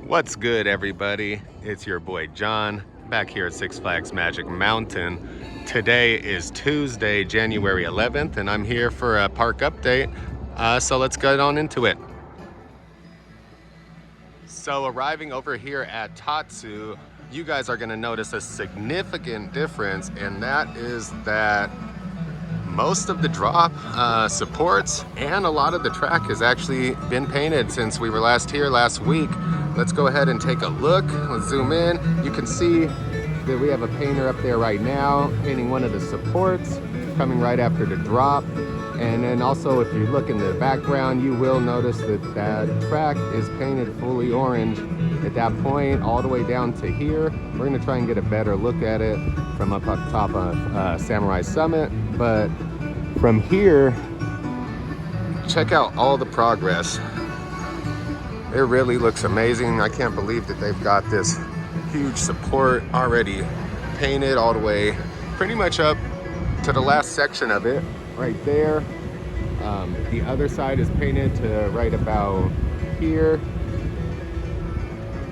What's good, everybody? It's your boy John back here at Six Flags Magic Mountain. Today is Tuesday, January 11th, and I'm here for a park update. So let's get on into it. So arriving over here at Tatsu, you guys are gonna notice a significant difference, and that is that most of the drop supports and a lot of the track has actually been painted since we were last here last week. Let's go ahead and take a look. Let's zoom in. You can see that we have a painter up there right now painting one of the supports coming right after the drop. And then also, if you look in the background, you will notice that that track is painted fully orange at that point all the way down to here. We're gonna try and get a better look at it from up on top of Samurai Summit. But from here, check out all the progress. It really looks amazing. I can't believe that they've got this huge support already painted all the way pretty much up to the last section of it right there. The other side is painted to right about here.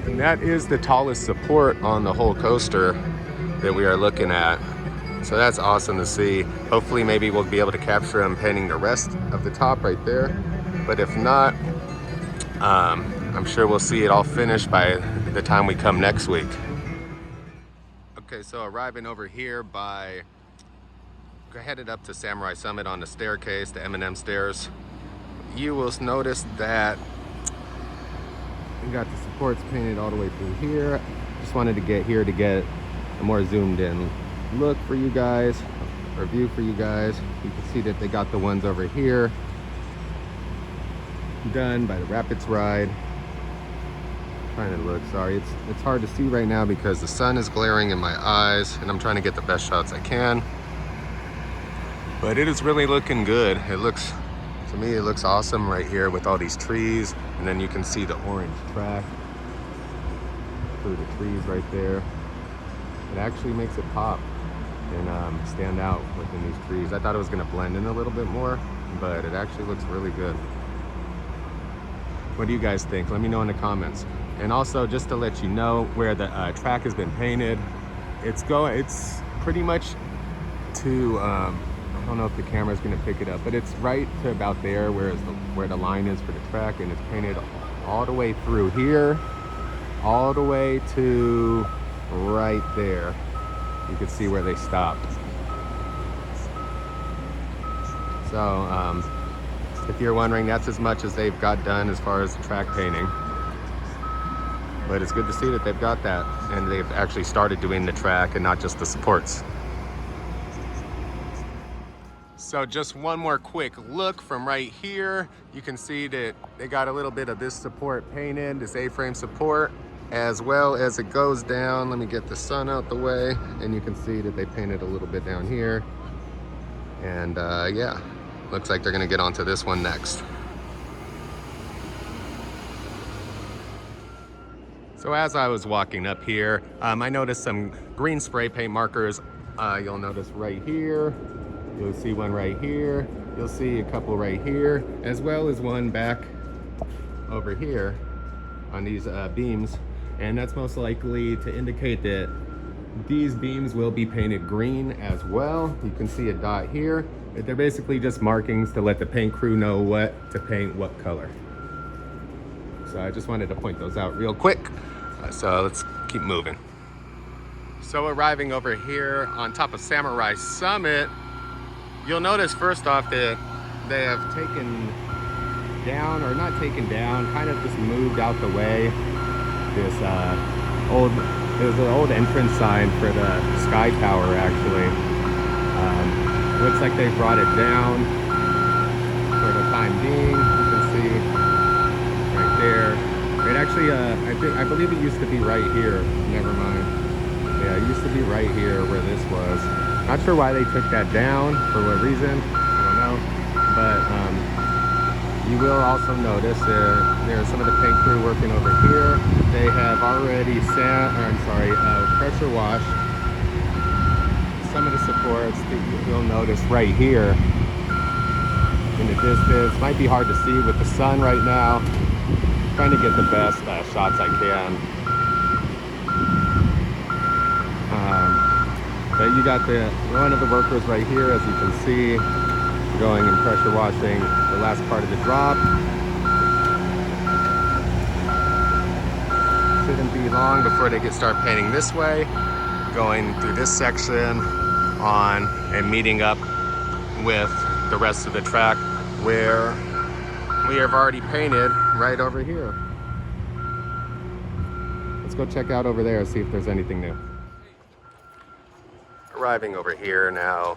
And that is the tallest support on the whole coaster that we are looking at. So that's awesome to see. Hopefully maybe we'll be able to capture them painting the rest of the top right there. But if not, I'm sure we'll see it all finished by the time we come next week. Okay, so arriving over here headed up to Samurai Summit on the staircase, the M&M stairs, you will notice that we got the supports painted all the way through here. Just wanted to get here to get a more zoomed in look for you guys, or view for you guys. You can see that they got the ones over here done by the Rapids ride. Trying to look, sorry, it's hard to see right now because the sun is glaring in my eyes and I'm trying to get the best shots I can. But it is really looking good. It looks, to me, it looks awesome right here with all these trees, and then you can see the orange track through the trees right there. It actually makes it pop and stand out within these trees. I thought it was gonna blend in a little bit more, but it actually looks really good. What do you guys think? Let me know in the comments. And also, just to let you know where the track has been painted, it's pretty much to, I don't know if the camera's gonna pick it up, but it's right to about there where the line is for the track, and it's painted all the way through here, all the way to right there. You can see where they stopped. So if you're wondering, that's as much as they've got done as far as the track painting. But it's good to see that they've got that, and they've actually started doing the track and not just the supports. So just one more quick look from right here. You can see that they got a little bit of this support painted, this A-frame support, as well as it goes down. Let me get the sun out the way, and you can see that they painted a little bit down here. And yeah, looks like they're gonna get onto this one next. So as I was walking up here, I noticed some green spray paint markers. You'll notice right here. You'll see one right here. You'll see a couple right here, as well as one back over here on these beams. And that's most likely to indicate that these beams will be painted green as well. You can see a dot here. They're basically just markings to let the paint crew know what to paint, what color. So I just wanted to point those out real quick. So let's keep moving. So arriving over here on top of Samurai Summit, you'll notice first off that they have taken down, or not taken down, kind of just moved out the way. There's an old entrance sign for the Sky Tower actually. Looks like they brought it down for the time being. You can see right there. It actually, I believe it used to be right here. Never mind. Yeah, it used to be right here where this was. Not sure why they took that down, for what reason, I don't know. But you will also notice there's some of the paint crew working over here. They have already pressure washed some of the supports that you'll notice right here. in the distance. Might be hard to see with the sun right now. Trying to get the best shots I can. But you got one of the workers right here, as you can see, going and pressure washing the last part of the drop. Shouldn't be long before they start painting this way, going through this section on and meeting up with the rest of the track where we have already painted right over here. Let's go check out over there and see if there's anything new. Arriving over here now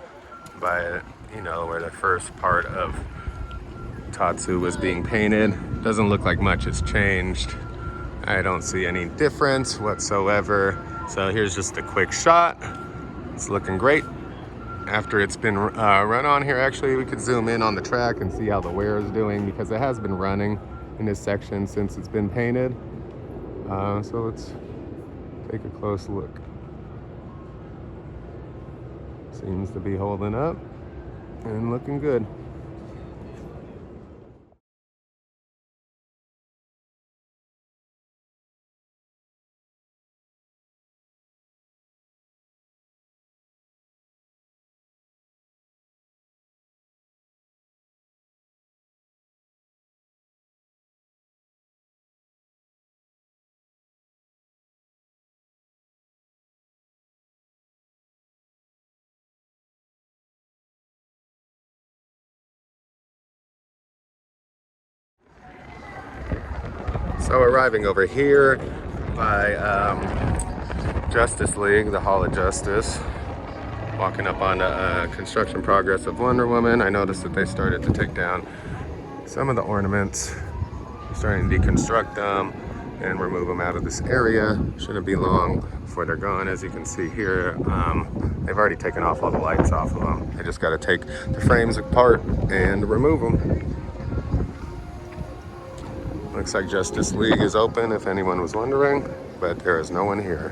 by, where the first part of Tatsu was being painted. Doesn't look like much has changed. I don't see any difference whatsoever. So here's just a quick shot. It's looking great. After it's been run on here, actually, we could zoom in on the track and see how the wear is doing, because it has been running in this section since it's been painted. So let's take a close look. Seems to be holding up and looking good. So arriving over here by Justice League, the Hall of Justice, walking up on the construction progress of Wonder Woman, I noticed that they started to take down some of the ornaments, starting to deconstruct them and remove them out of this area. Shouldn't be long before they're gone. As you can see here, they've already taken off all the lights off of them. They just got to take the frames apart and remove them. Looks like Justice League is open, if anyone was wondering, but there is no one here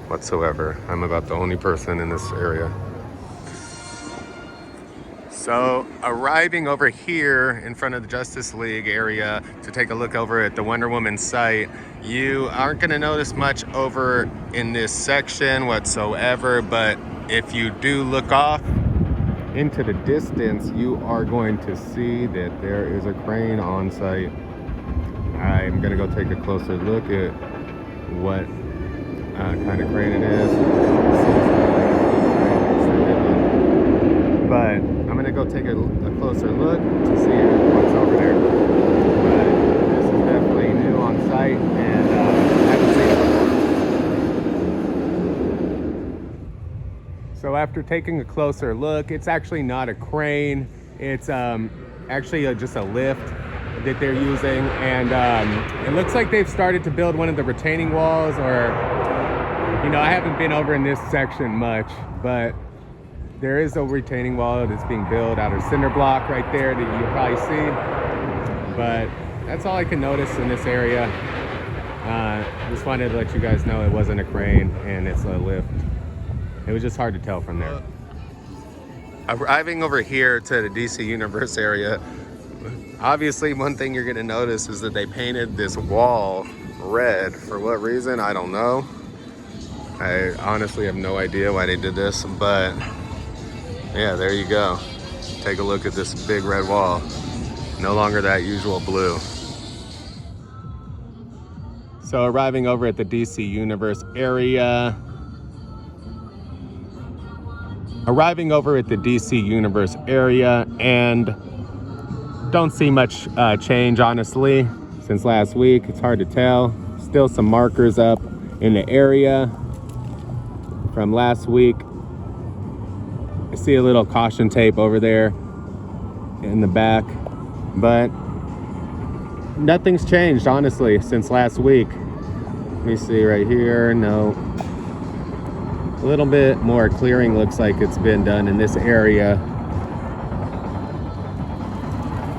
whatsoever. I'm about the only person in this area. So arriving over here in front of the Justice League area to take a look over at the Wonder Woman site, you aren't going to notice much over in this section whatsoever, but if you do look off into the distance, you are going to see that there is a crane on site. I'm gonna go take a closer look at what kind of crane it is. But I'm gonna go take a closer look to see what's over there. But this is definitely new on site, and I haven't seen it before. So after taking a closer look, it's actually not a crane. It's actually just a lift that they're using, and it looks like they've started to build one of the retaining walls, or I haven't been over in this section much, but there is a retaining wall that's being built out of cinder block right there that you'll probably see. But that's all I can notice in this area. Just wanted to let you guys know it wasn't a crane and it's a lift. It was just hard to tell from there. Arriving over here to the DC Universe area, obviously one thing you're going to notice is that they painted this wall red. For what reason, I don't know. I honestly have no idea why they did this, but yeah, there you go. Take a look at this big red wall. No longer that usual blue. So arriving over at the DC Universe area. And don't see much change, honestly, since last week. It's hard to tell. Still some markers up in the area from last week. I see a little caution tape over there in the back, but nothing's changed, honestly, since last week. Let me see right here. No. A little bit more clearing looks like it's been done in this area.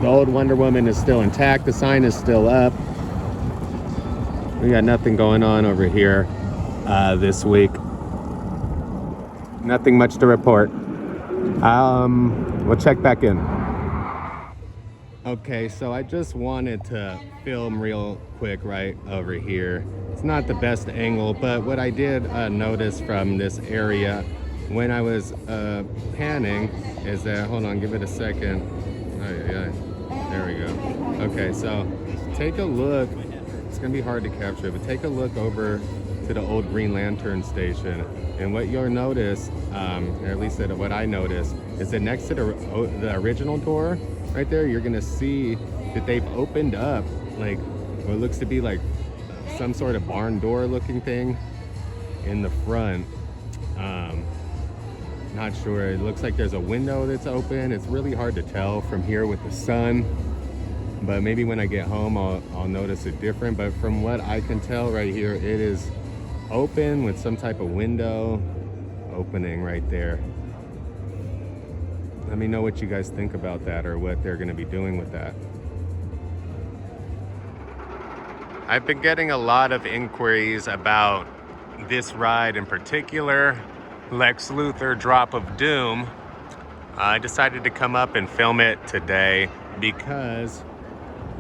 The old Wonder Woman is still intact. The sign is still up. We got nothing going on over here this week. Nothing much to report. We'll check back in. Okay, so I just wanted to film real quick right over here. It's not the best angle, but what I did notice from this area when I was panning is that, hold on, give it a second. Oh, yeah, there we go. Okay, so take a look. It's gonna be hard to capture, but take a look over to the old Green Lantern station. And what you'll notice, or at least what I noticed, is that next to the original door, right there, you're gonna see that they've opened up like what looks to be like some sort of barn door looking thing in the front. Not sure, it looks like there's a window that's open. It's really hard to tell from here with the sun, but maybe when I get home I'll notice it different. But from what I can tell right here, it is open with some type of window opening right there. Let me know what you guys think about that, or what they're going to be doing with that. I've been getting a lot of inquiries about this ride in particular, Lex Luthor Drop of Doom. I decided to come up and film it today because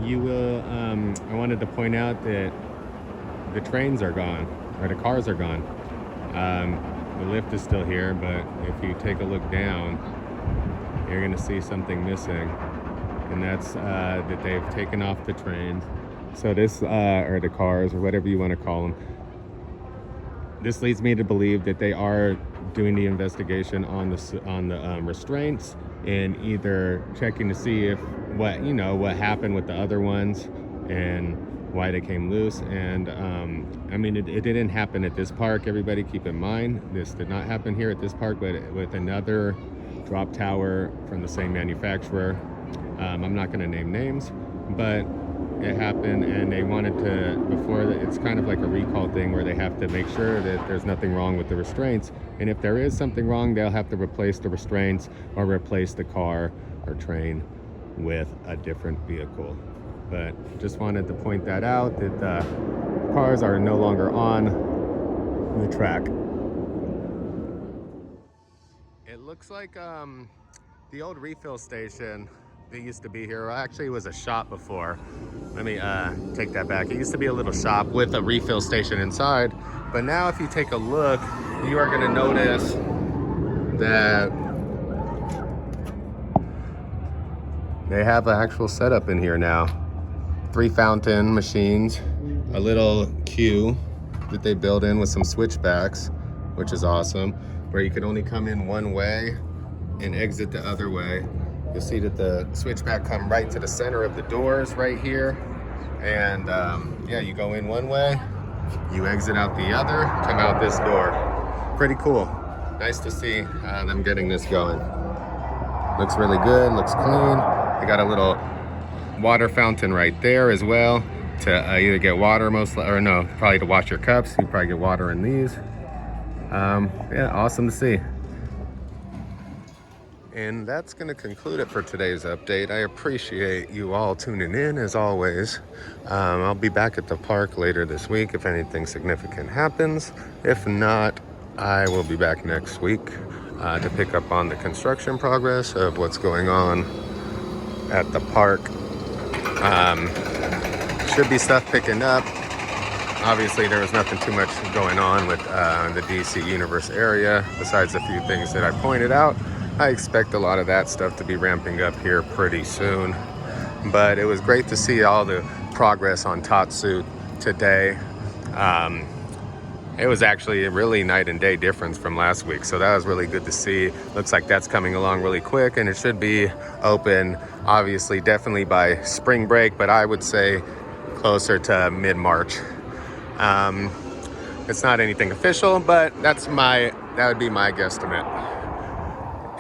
I wanted to point out that the trains are gone, or the cars are gone. The lift is still here, but if you take a look down, you're gonna see something missing, and that's that they've taken off the trains. So this, or the cars, or whatever you want to call them. This leads me to believe that they are doing the investigation on the restraints, and either checking to see if what happened with the other ones and why they came loose. And I mean, it didn't happen at this park. Everybody keep in mind, this did not happen here at this park, but with another drop tower from the same manufacturer. I'm not going to name names, but it happened, and they wanted to, it's kind of like a recall thing where they have to make sure that there's nothing wrong with the restraints, and if there is something wrong, they'll have to replace the restraints or replace the car or train with a different vehicle. But just wanted to point that out, that the cars are no longer on the track. It looks like the old refill station that used to be here, actually it was a shop before. Let me take that back. It used to be a little shop with a refill station inside, but now if you take a look, you are gonna notice that they have an actual setup in here now. 3 fountain machines, a little queue that they built in with some switchbacks, which is awesome, where you can only come in one way and exit the other way. You'll see that the switchback come right to the center of the doors right here. And yeah, you go in one way, you exit out the other, come out this door. Pretty cool. Nice to see them getting this going. Looks really good, looks clean. They got a little water fountain right there as well to either get water probably to wash your cups. You probably get water in these. Yeah, awesome to see. And that's going to conclude it for today's update. I appreciate you all tuning in as always. I'll be back at the park later this week if anything significant happens. If not, I will be back next week to pick up on the construction progress of what's going on at the park. Should be stuff picking up. Obviously, there was nothing too much going on with the DC Universe area besides a few things that I pointed out. I expect a lot of that stuff to be ramping up here pretty soon. But it was great to see all the progress on Tatsu today. It was actually a really night and day difference from last week, so that was really good to see. Looks like that's coming along really quick, and it should be open, obviously, definitely by spring break, but I would say closer to mid-March. It's not anything official, but that would be my guesstimate.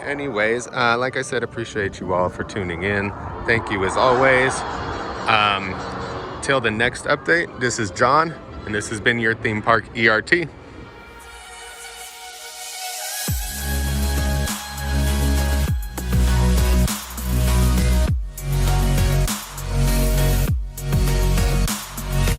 Anyways, like I said, appreciate you all for tuning in. Thank you as always. Till the next update, this is John, and this has been your theme park ERT.